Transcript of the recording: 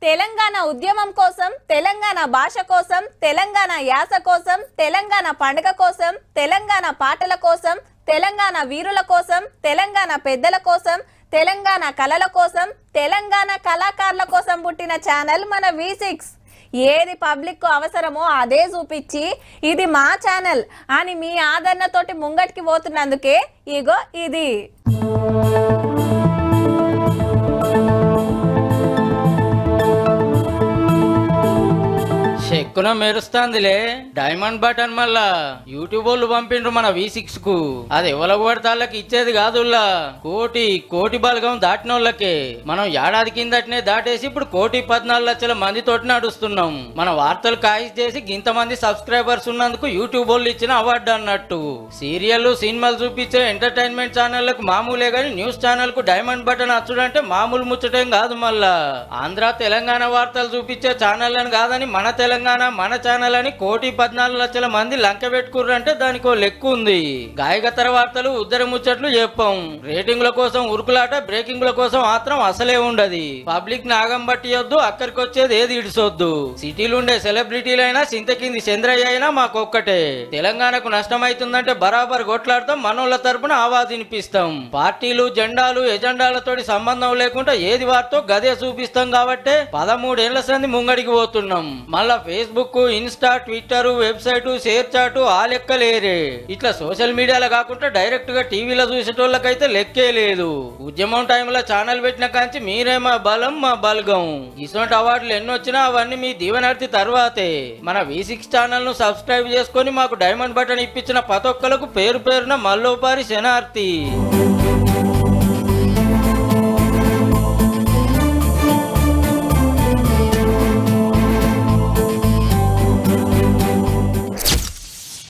తెలంగాణ ఉద్యమం కోసం, తెలంగాణ భాష కోసం, తెలంగాణ యాస కోసం, తెలంగాణ పండుగ కోసం, తెలంగాణ పాటల కోసం, తెలంగాణ వీరుల కోసం, తెలంగాణ పెద్దల కోసం, తెలంగాణ కళల కోసం, తెలంగాణ కళాకారుల కోసం పుట్టిన ఛానల్ మన V6. ఏది పబ్లిక్ కు అవసరమో అదే చూపించి ఇది మా ఛానల్ అని మీ ఆదరణతోటి ముంగటికి పోతున్నందుకే ఇగో ఇది. చెక్కున మెరుస్తాందిలే డైమండ్ బటన్. మళ్ళా యూట్యూబ్ వాళ్ళు పంపిండ్రు మన V6 కు. అది ఎవరికి పడితే వాళ్ళకి ఇచ్చేది కాదుల్లా. కోటి బలగం దాటిన వాళ్ళకే. మనం ఏడాది కిందటనే దాటేసి ఇప్పుడు 1,14,00,000 మందితోటి నడుస్తున్నాం. మన వార్తలు కాయిస్ చేసి ఇంతమంది సబ్స్క్రైబర్స్ ఉన్నందుకు యూట్యూబ్ వాళ్ళు ఇచ్చిన అవార్డు అన్నట్టు. సీరియల్ సినిమాలు చూపించే ఎంటర్టైన్మెంట్ ఛానళ్లకు మామూలే గానీ న్యూస్ ఛానల్ కు డైమండ్ బటన్ వచ్చుడంటే మామూలు ముచ్చటేం కాదు. మళ్ళా ఆంధ్ర తెలంగాణ వార్తలు చూపించే ఛానల్ అని కాదని మన తెలంగాణ మన ఛానల్ అని 1,14,00,000 మంది లంక పెట్టుకుర్రంటే దానికి ఓ లెక్కు ఉంది. గాయగతర వార్తలు ఉద్దర ముచ్చట్లు చెప్పాం. రేటింగ్ల కోసం ఉరుకులాట, బ్రేకింగ్ల కోసం మాత్రం అసలే ఉండదు. పబ్లిక్ నాగం పట్టియొద్దు, అక్కడికి వచ్చేది ఏది ఇడిసొద్దు. సిటీలుండే సెలబ్రిటీలైనా సింతకింది చంద్రయ్య అయినా మాకొక్కటే. తెలంగాణకు నష్టమైతుందంటే బరాబర్ కొట్లాడతాం, మనోళ్ళ తరపున ఆవాజ్ వినిపిస్తాం. పార్టీలు జెండాలు ఎజెండాలతోటి సంబంధం లేకుండా ఏది వార్తో గదే చూపిస్తాం కాబట్టి 13 ఏళ్ల సంది ముంగడికి పోతున్నాం. మళ్ళా Facebook, Insta, Twitter, website, ShareChat ఆ లెక్కలేరే. ఇట్లా సోషల్ మీడియాలో కాకుండా డైరెక్ట్ గా టీవీలో చూసేటోళ్ళకైతే లెక్కే లేదు. ఉద్యమం టైంలో ఛానల్ పెట్టిన కాంచి మీరే మా బలం మా బలగం. ఇటువంటి అవార్డులు ఎన్నొచ్చినా అవన్నీ మీ దీవెనార్తి తర్వాతే. మన V6 ఛానల్ ను సబ్స్క్రైబ్ చేసుకొని మాకు డైమండ్ బటన్ ఇప్పించిన ప్రతి ఒక్కలకు పేరు పేరున మల్లోపారి శనార్తి.